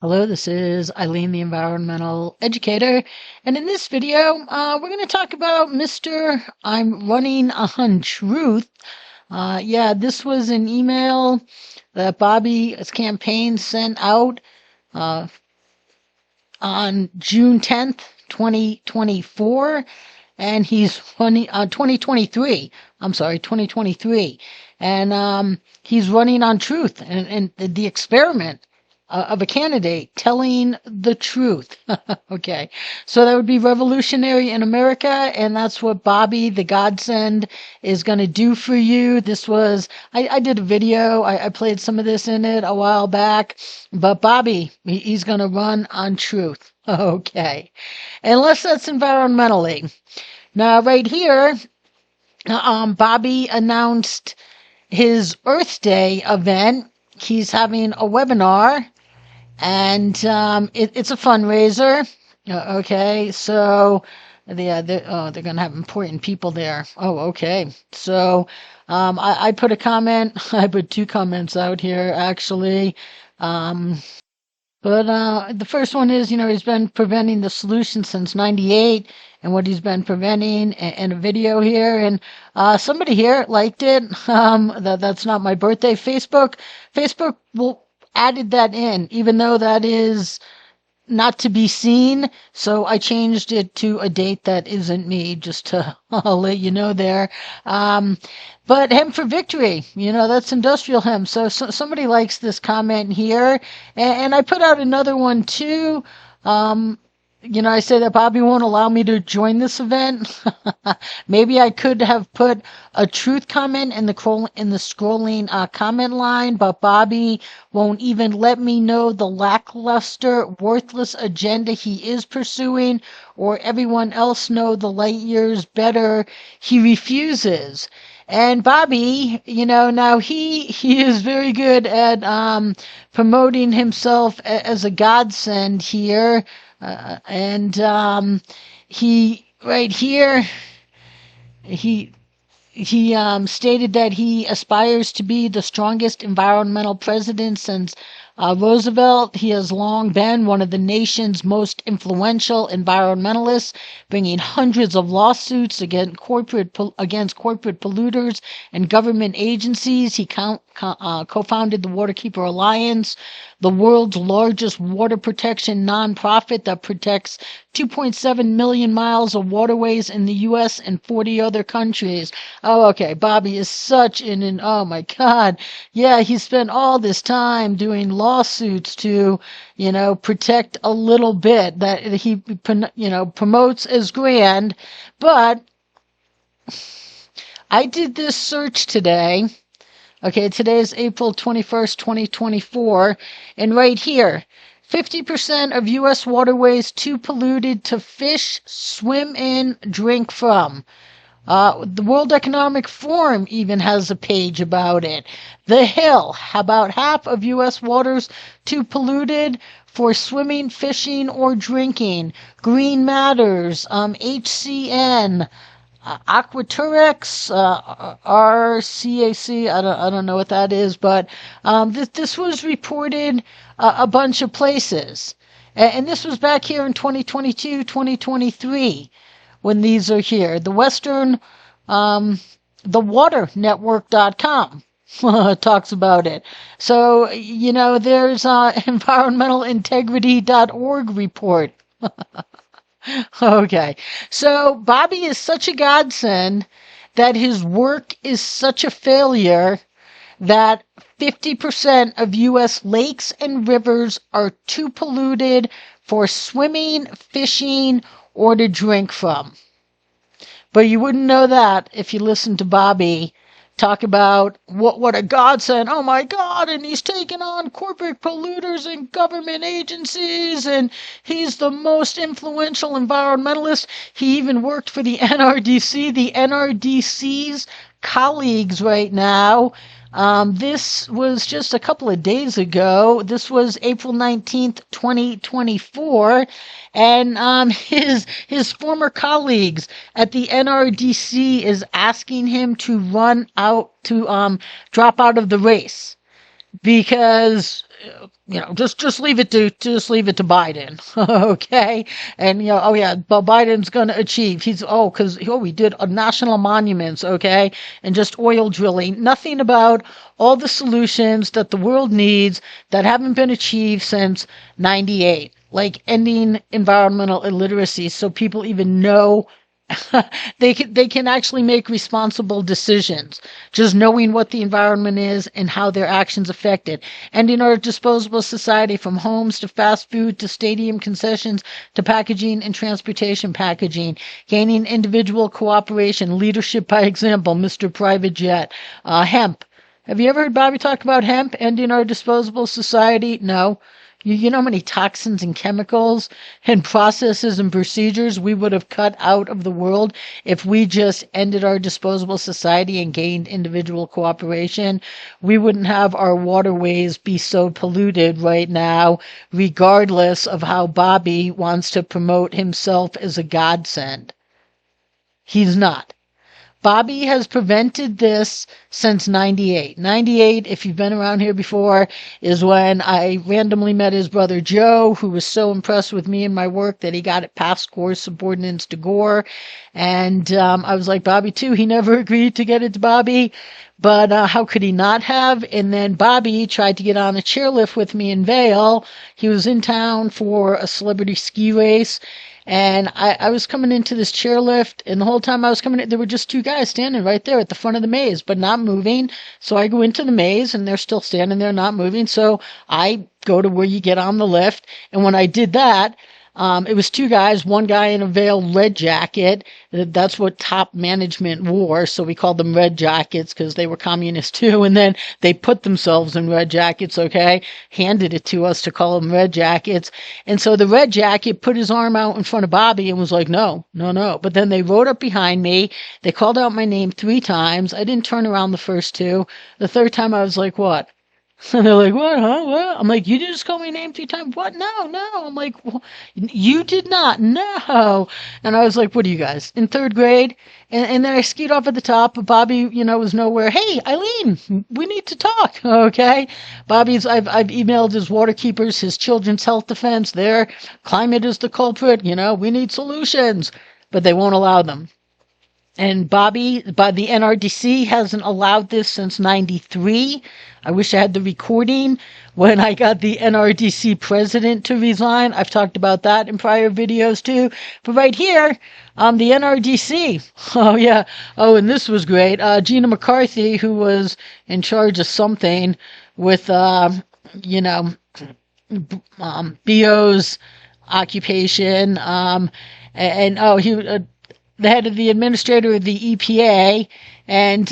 Hello, this is Eileen, the Environmental Educator, and in this video, we're going to talk about Mr. I'm Running on Truth. This was an email that Bobby's campaign sent out on June 10th, 2024, and he's running 2023. I'm sorry, 2023, and he's running on truth and the experiment of a candidate telling the truth. Okay, so that would be revolutionary in America, and that's what Bobby the Godsend is going to do for you. This was, I did a video, I played some of this in it a while back, but Bobby, he's going to run on truth. Okay, unless that's environmentally. Now, right here, Bobby announced his Earth Day event. He's having a webinar, and it's a fundraiser. Okay, so they're going to have important people there. Oh, okay. So I put a comment. I put two comments out here, actually. But the first one is, he's been preventing the solution since 98 and what he's been preventing in a video here. And somebody here liked it. That's not my birthday. Facebook added that in, even though that is not to be seen. So I changed it to a date that isn't me, just to let you know there. But hemp for victory, that's industrial hemp. So somebody likes this comment here. And I put out another one too. I say that Bobby won't allow me to join this event. Maybe I could have put a truth comment in the scrolling comment line, but Bobby won't even let me know the lackluster, worthless agenda he is pursuing, or everyone else know the light years better. He refuses. And Bobby, now he is very good at promoting himself as a godsend here. He right here, he stated that he aspires to be the strongest environmental president since Roosevelt. He has long been one of the nation's most influential environmentalists, bringing hundreds of lawsuits against corporate polluters and government agencies. He co-founded the Waterkeeper Alliance, the world's largest water protection nonprofit that protects 2.7 million miles of waterways in the U.S. and 40 other countries. Oh, okay. Bobby is such oh my God. Yeah, he spent all this time doing lawsuits to, protect a little bit that he, promotes as grand. But I did this search today. Okay, today is April 21st, 2024, and right here, 50% of U.S. waterways too polluted to fish, swim in, drink from. The World Economic Forum even has a page about it. The Hill, about half of U.S. waters too polluted for swimming, fishing, or drinking. Green Matters, HCN, Aquaturex, RCAC, I don't know what that is, but this was reported a bunch of places. And this was back here in 2022, 2023, when these are here. The Western, thewaternetwork.com talks about it. So, there's environmentalintegrity.org report. Okay, so Bobby is such a godsend that his work is such a failure that 50% of U.S. lakes and rivers are too polluted for swimming, fishing, or to drink from. But you wouldn't know that if you listened to Bobby talk about what a godsend. Oh my God, and he's taken on corporate polluters and government agencies, and he's the most influential environmentalist. He even worked for the NRDC. The NRDC's colleagues right now. This was just a couple of days ago. This was April 19th, 2024. And his former colleagues at the NRDC is asking him to drop out of the race because just leave it to Biden, okay? And oh yeah, but Biden's going to achieve. Because we did national monuments, okay, and just oil drilling. Nothing about all the solutions that the world needs that haven't been achieved since '98, like ending environmental illiteracy, so people even know they can actually make responsible decisions, just knowing what the environment is and how their actions affect it. Ending our disposable society, from homes to fast food to stadium concessions to packaging and transportation packaging. Gaining individual cooperation, leadership by example, Mr. Private Jet. Hemp. Have you ever heard Bobby talk about hemp ending our disposable society? No. You know how many toxins and chemicals and processes and procedures we would have cut out of the world if we just ended our disposable society and gained individual cooperation? We wouldn't have our waterways be so polluted right now, regardless of how Bobby wants to promote himself as a godsend. He's not. Bobby has prevented this since '98. '98, if you've been around here before, is when I randomly met his brother Joe, who was so impressed with me and my work that he got it past Gore's subordinates to Gore. And I was like, Bobby too. He never agreed to get it to Bobby, but how could he not have? And then Bobby tried to get on a chairlift with me in Vail. He was in town for a celebrity ski race. And I was coming into this chairlift, and the whole time I was coming in, there were just two guys standing right there at the front of the maze, but not moving. So I go into the maze, and they're still standing there, not moving. So I go to where you get on the lift. And when I did that, it was two guys, one guy in a Vail red jacket. That's what top management wore, so we called them red jackets because they were communists too. And then they put themselves in red jackets, okay, handed it to us to call them red jackets. And so the red jacket put his arm out in front of Bobby and was like, no, no, no. But then they rode up behind me. They called out my name 3 times. I didn't turn around the first 2. The third time I was like, what? And they're like, what, huh? What? I'm like, you just called my name 3 times? What? No, no. I'm like, well, you did not. No. And I was like, what are you guys, in 3rd grade? And then I skied off at the top, but Bobby, was nowhere. Hey, Eileen, we need to talk, okay? I've emailed his waterkeepers, his children's health defense. Their climate is the culprit. We need solutions, but they won't allow them. And Bobby, by the NRDC, hasn't allowed this since '93. I wish I had the recording when I got the NRDC president to resign. I've talked about that in prior videos too. But right here, the NRDC. Oh yeah. Oh, and this was great. Gina McCarthy, who was in charge of something with, BO's occupation, the head of the administrator of the EPA, and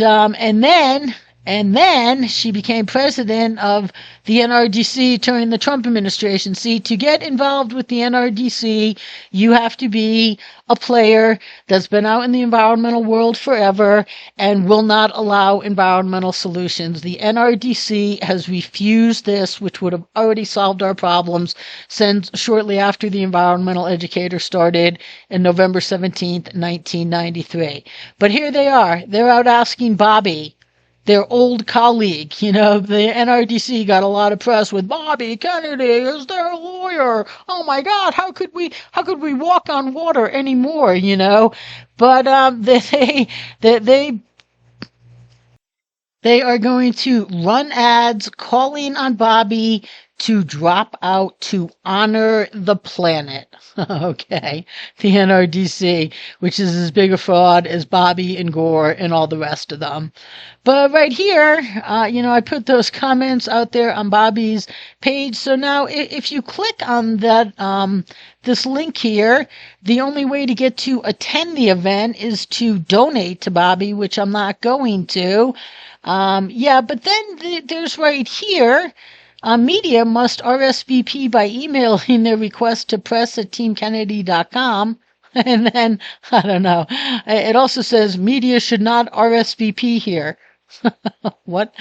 then she became president of the NRDC during the Trump administration. See, to get involved with the NRDC, you have to be a player that's been out in the environmental world forever and will not allow environmental solutions. The NRDC has refused this, which would have already solved our problems since shortly after the Environmental Educator started in November 17th, 1993. But here they are. They're out asking Bobby, their old colleague. The NRDC got a lot of press with Bobby Kennedy is their lawyer. Oh my God, how could we walk on water anymore? But they are going to run ads calling on Bobby to drop out to honor the planet. Okay, the NRDC, which is as big a fraud as Bobby and Gore and all the rest of them. But right here, I put those comments out there on Bobby's page. So now if you click on that, this link here, the only way to get to attend the event is to donate to Bobby, which I'm not going to. But then there's right here, media must RSVP by emailing their request to press@teamkennedy.com. And then, I don't know, it also says media should not RSVP here. What?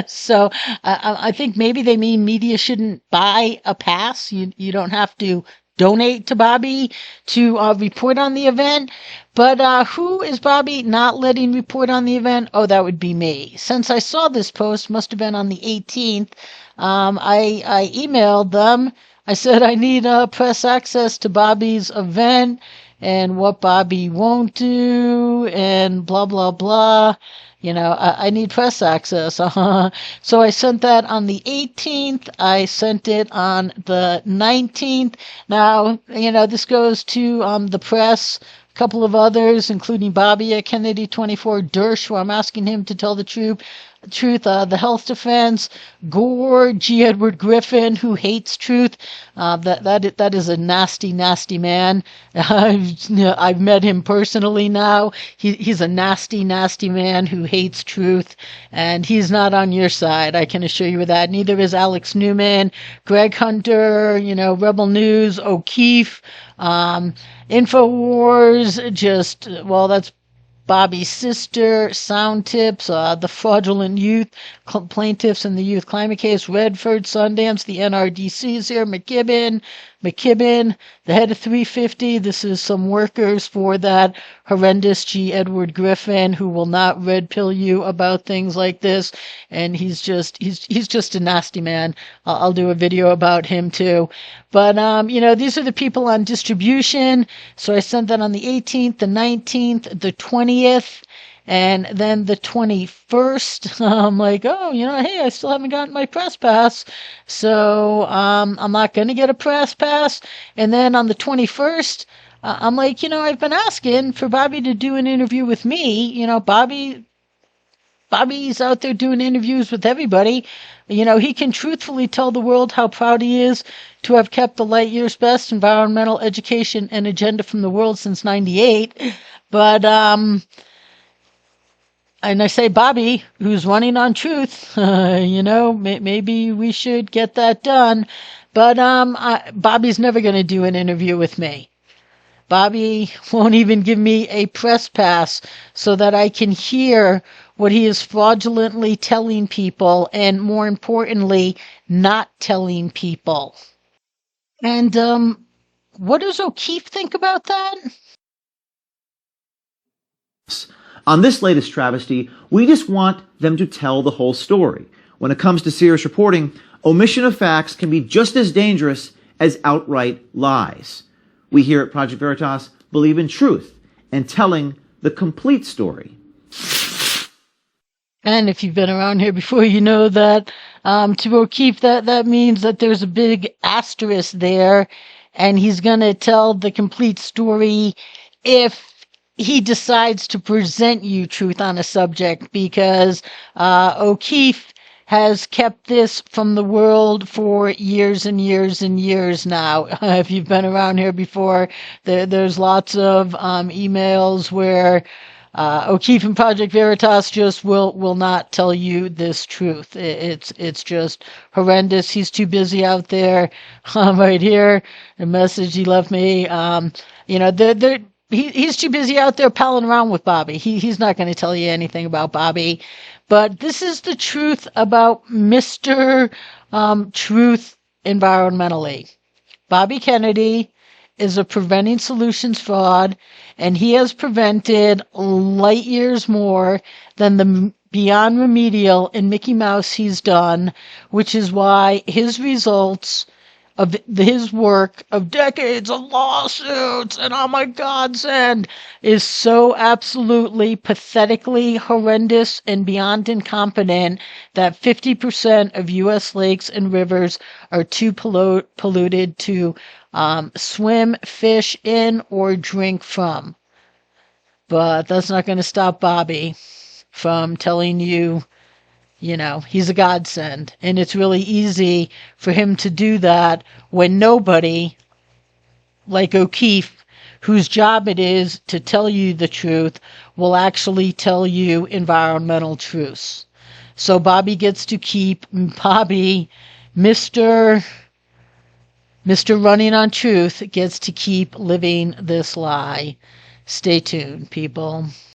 So I think maybe they mean media shouldn't buy a pass. You don't have to donate to Bobby to report on the event. But who is Bobby not letting report on the event? Oh, that would be me. Since I saw this post, must have been on the 18th, I emailed them. I said I need press access to Bobby's event and what Bobby won't do and blah, blah, blah. I need press access. So I sent that on the 18th. I sent it on the 19th. Now, this goes to the press, a couple of others, including Bobby at Kennedy 24, Dersh, where I'm asking him to tell the truth. The Health Defense, Gore, G. Edward Griffin, who hates truth. That is a nasty, nasty man. I've met him personally now. He's a nasty, nasty man who hates truth, and he's not on your side, I can assure you of that. Neither is Alex Newman, Greg Hunter, Rebel News, O'Keefe, InfoWars, that's Bobby's sister, Sound Tips, the fraudulent youth plaintiffs in the youth climate case, Redford, Sundance, the NRDC's here, McKibben, the head of 350. This is some workers for that horrendous G. Edward Griffin who will not red pill you about things like this. And he's just a nasty man. I'll do a video about him too. But, these are the people on distribution. So I sent that on the 18th, the 19th, the 20th. And then the 21st, I'm like, hey, I still haven't gotten my press pass. So I'm not going to get a press pass. And then on the 21st, I'm like, I've been asking for Bobby to do an interview with me. Bobby's out there doing interviews with everybody. He can truthfully tell the world how proud he is to have kept the light years best environmental education and agenda from the world since 98. But, and I say, Bobby, who's running on truth, maybe we should get that done. But Bobby's never going to do an interview with me. Bobby won't even give me a press pass so that I can hear what he is fraudulently telling people and, more importantly, not telling people. And what does O'Keefe think about that? On this latest travesty, we just want them to tell the whole story. When it comes to serious reporting, omission of facts can be just as dangerous as outright lies. We here at Project Veritas believe in truth and telling the complete story. And if you've been around here before, you know that to O'Keefe, that means that there's a big asterisk there, and he's going to tell the complete story if he decides to present you truth on a subject, because O'Keefe has kept this from the world for years and years and years now. If you've been around here before, there's lots of emails where O'Keefe and Project Veritas just will not tell you this truth. It's just horrendous. He's too busy out there. Right here, a message he left me. He's too busy out there palling around with Bobby. He's not going to tell you anything about Bobby. But this is the truth about Mr. Truth environmentally. Bobby Kennedy is a preventing solutions fraud, and he has prevented light years more than the beyond remedial and Mickey Mouse he's done, which is why his results of his work of decades of lawsuits and oh my godsend is so absolutely pathetically horrendous and beyond incompetent that 50% of U.S. lakes and rivers are too polluted to swim, fish in, or drink from. But that's not going to stop Bobby from telling you, he's a godsend. And it's really easy for him to do that when nobody, like O'Keefe, whose job it is to tell you the truth, will actually tell you environmental truths. So Bobby gets to keep Bobby, Mr. Running on Truth, gets to keep living this lie. Stay tuned, people.